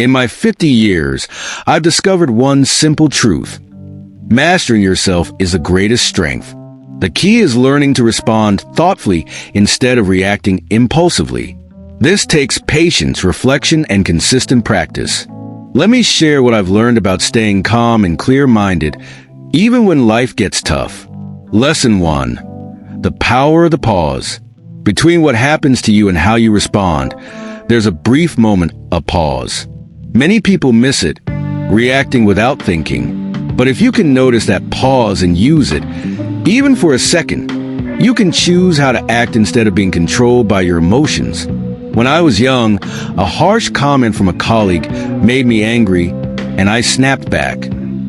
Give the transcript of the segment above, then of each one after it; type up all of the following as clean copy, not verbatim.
In my 50 years, I've discovered one simple truth. Mastering yourself is the greatest strength. The key is learning to respond thoughtfully instead of reacting impulsively. This takes patience, reflection, and consistent practice. Let me share what I've learned about staying calm and clear-minded, even when life gets tough. Lesson 1. The power of the pause. Between what happens to you and how you respond, there's a brief moment, a pause. Many people miss it, reacting without thinking. But if you can notice that pause and use it, even for a second, you can choose how to act instead of being controlled by your emotions. When I was young, a harsh comment from a colleague made me angry, and I snapped back.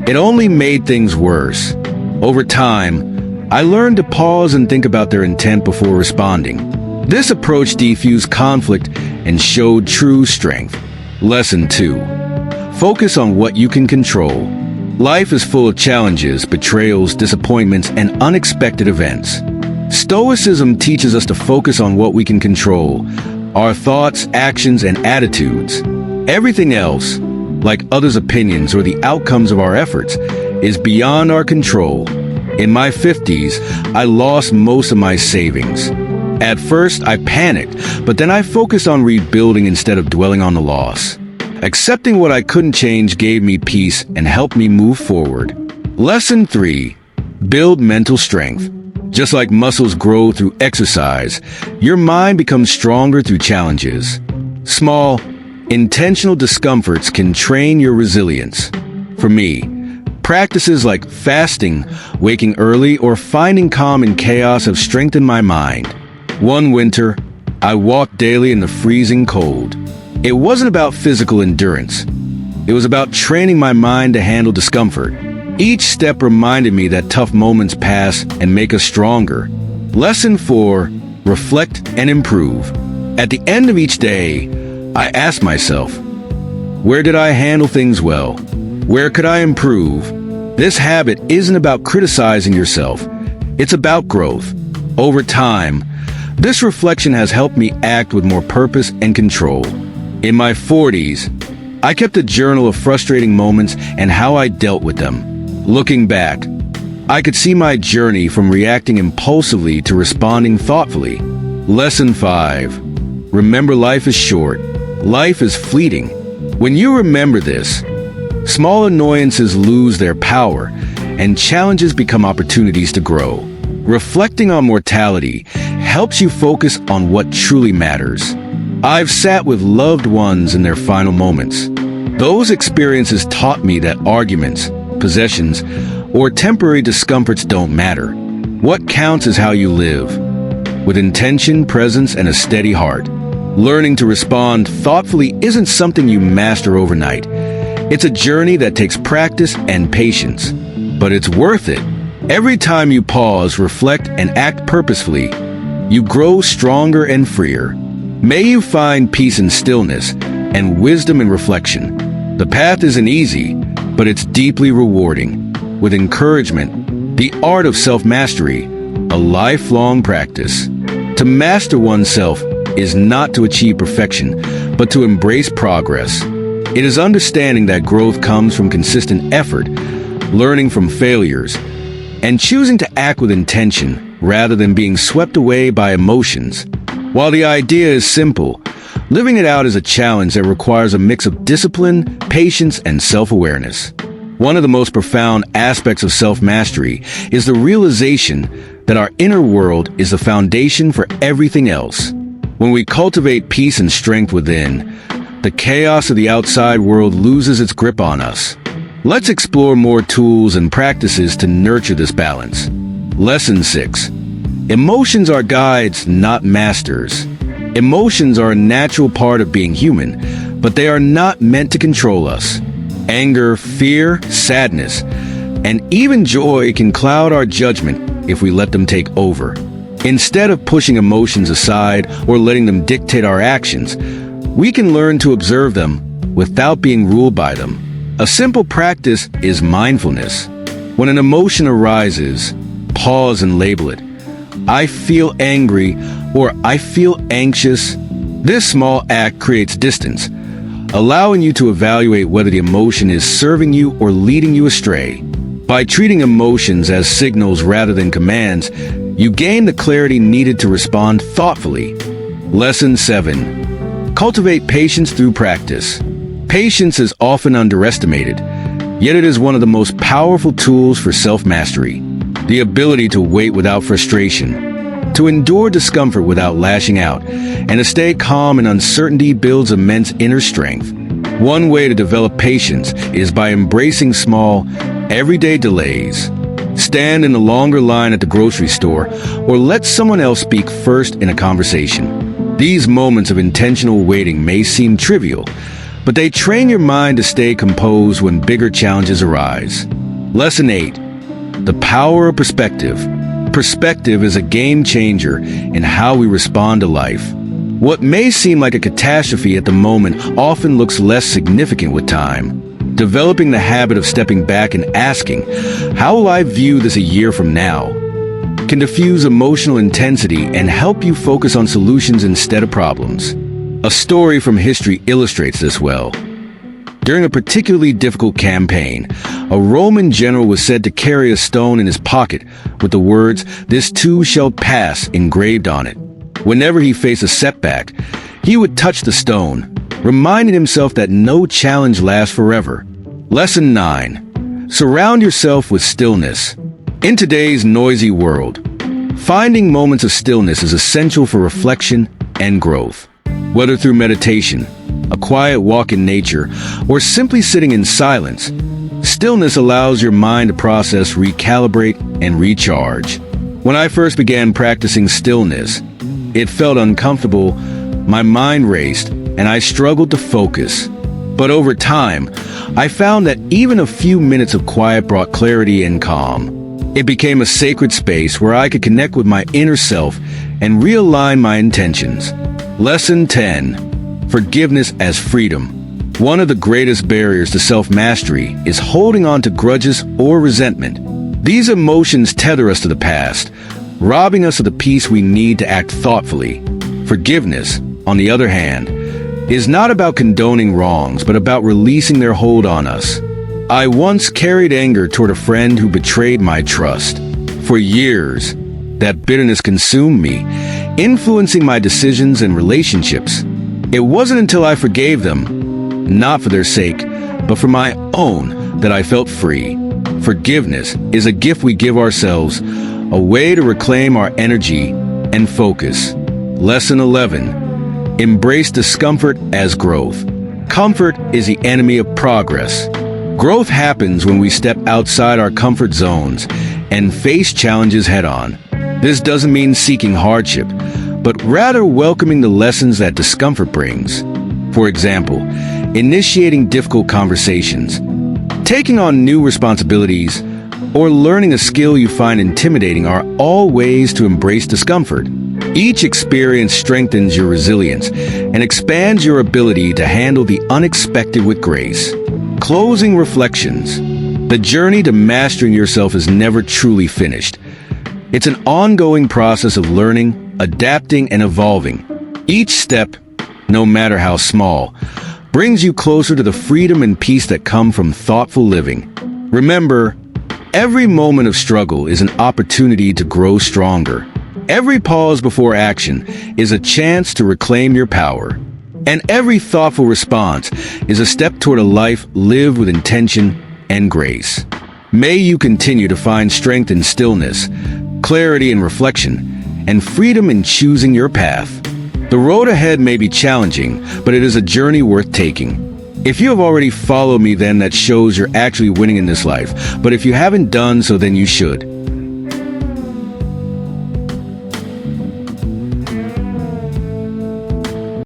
It only made things worse. Over time, I learned to pause and think about their intent before responding. This approach defused conflict and showed true strength. Lesson 2. Focus on what you can control. Life is full of challenges, betrayals, disappointments, and unexpected events. Stoicism teaches us to focus on what we can control: our thoughts, actions, and attitudes. Everything else, like others' opinions or the outcomes of our efforts, is beyond our control. In my 50s, I lost most of my savings. At first, I panicked, but then I focused on rebuilding instead of dwelling on the loss. Accepting what I couldn't change gave me peace and helped me move forward. Lesson 3. Build mental strength. Just like muscles grow through exercise, your mind becomes stronger through challenges. Small, intentional discomforts can train your resilience. For me, practices like fasting, waking early, or finding calm in chaos have strengthened my mind. One winter, I walked daily in the freezing cold. It wasn't about physical endurance. It was about training my mind to handle discomfort. Each step reminded me that tough moments pass and make us stronger. Lesson 4. Reflect and improve. At the end of each day, I ask myself, where did I handle things well? Where could I improve? This habit isn't about criticizing yourself. It's about growth. Over time, this reflection has helped me act with more purpose and control. In my 40s, I kept a journal of frustrating moments and how I dealt with them. Looking back, I could see my journey from reacting impulsively to responding thoughtfully. Lesson 5. Remember, life is short. Life is fleeting. When you remember this, small annoyances lose their power, and challenges become opportunities to grow. Reflecting on mortality helps you focus on what truly matters. I've sat with loved ones in their final moments. Those experiences taught me that arguments, possessions, or temporary discomforts don't matter. What counts is how you live, with intention, presence, and a steady heart. Learning to respond thoughtfully isn't something you master overnight. It's a journey that takes practice and patience, but it's worth it. Every time you pause, reflect, and act purposefully, you grow stronger and freer. May you find peace in stillness and wisdom in reflection. The path isn't easy, but it's deeply rewarding. With encouragement, the art of self-mastery, a lifelong practice. To master oneself is not to achieve perfection, but to embrace progress. It is understanding that growth comes from consistent effort, learning from failures, and choosing to act with intention rather than being swept away by emotions. While the idea is simple, living it out is a challenge that requires a mix of discipline, patience, and self-awareness. One of the most profound aspects of self-mastery is the realization that our inner world is the foundation for everything else. When we cultivate peace and strength within, the chaos of the outside world loses its grip on us. Let's explore more tools and practices to nurture this balance. Lesson 6. Emotions are guides, not masters. Emotions are a natural part of being human, but they are not meant to control us. Anger, fear, sadness, and even joy can cloud our judgment if we let them take over. Instead of pushing emotions aside or letting them dictate our actions, we can learn to observe them without being ruled by them. A simple practice is mindfulness. When an emotion arises, pause and label it. I feel angry, or I feel anxious. This small act creates distance. allowing you to evaluate whether the emotion is serving you or leading you astray. By treating emotions as signals rather than commands, you gain the clarity needed to respond thoughtfully. Lesson 7. Cultivate patience through practice. Patience is often underestimated, yet it is one of the most powerful tools for self-mastery. The ability to wait without frustration, to endure discomfort without lashing out, and to stay calm in uncertainty builds immense inner strength. One way to develop patience is by embracing small, everyday delays. Stand in a longer line at the grocery store, or let someone else speak first in a conversation. These moments of intentional waiting may seem trivial, but they train your mind to stay composed when bigger challenges arise. Lesson 8. The power of perspective. Perspective is a game changer in how we respond to life. What may seem like a catastrophe at the moment often looks less significant with time. Developing the habit of stepping back and asking, "How will I view this a year from now?" can diffuse emotional intensity and help you focus on solutions instead of problems. A story from history illustrates this well. During a particularly difficult campaign, a Roman general was said to carry a stone in his pocket with the words, "This too shall pass," engraved on it. Whenever he faced a setback, he would touch the stone, reminding himself that no challenge lasts forever. Lesson 9. Surround yourself with stillness. In today's noisy world, finding moments of stillness is essential for reflection and growth. Whether through meditation, a quiet walk in nature, or simply sitting in silence, stillness allows your mind to process, recalibrate, and recharge. When I first began practicing stillness, it felt uncomfortable, my mind raced, and I struggled to focus. But over time, I found that even a few minutes of quiet brought clarity and calm. It became a sacred space where I could connect with my inner self and realign my intentions. Lesson 10. Forgiveness as freedom. One of the greatest barriers to self-mastery is holding on to grudges or resentment. These emotions tether us to the past, robbing us of the peace we need to act thoughtfully. Forgiveness, on the other hand, is not about condoning wrongs, but about releasing their hold on us. I once carried anger toward a friend who betrayed my trust. For years, that bitterness consumed me, influencing my decisions and relationships. It wasn't until I forgave them, not for their sake, but for my own, that I felt free. Forgiveness is a gift we give ourselves, a way to reclaim our energy and focus. Lesson 11. Embrace discomfort as growth. Comfort is the enemy of progress. Growth happens when we step outside our comfort zones and face challenges head-on. This doesn't mean seeking hardship, but rather welcoming the lessons that discomfort brings. For example, initiating difficult conversations, taking on new responsibilities, or learning a skill you find intimidating are all ways to embrace discomfort. Each experience strengthens your resilience and expands your ability to handle the unexpected with grace. Closing reflections. The journey to mastering yourself is never truly finished. It's an ongoing process of learning, adapting, and evolving. Each step, no matter how small, brings you closer to the freedom and peace that come from thoughtful living. Remember, every moment of struggle is an opportunity to grow stronger. Every pause before action is a chance to reclaim your power. And every thoughtful response is a step toward a life lived with intention and grace. May you continue to find strength in stillness, clarity in reflection, and freedom in choosing your path. The road ahead may be challenging, but it is a journey worth taking. If you have already followed me, then that shows you're actually winning in this life. But if you haven't done so, then you should.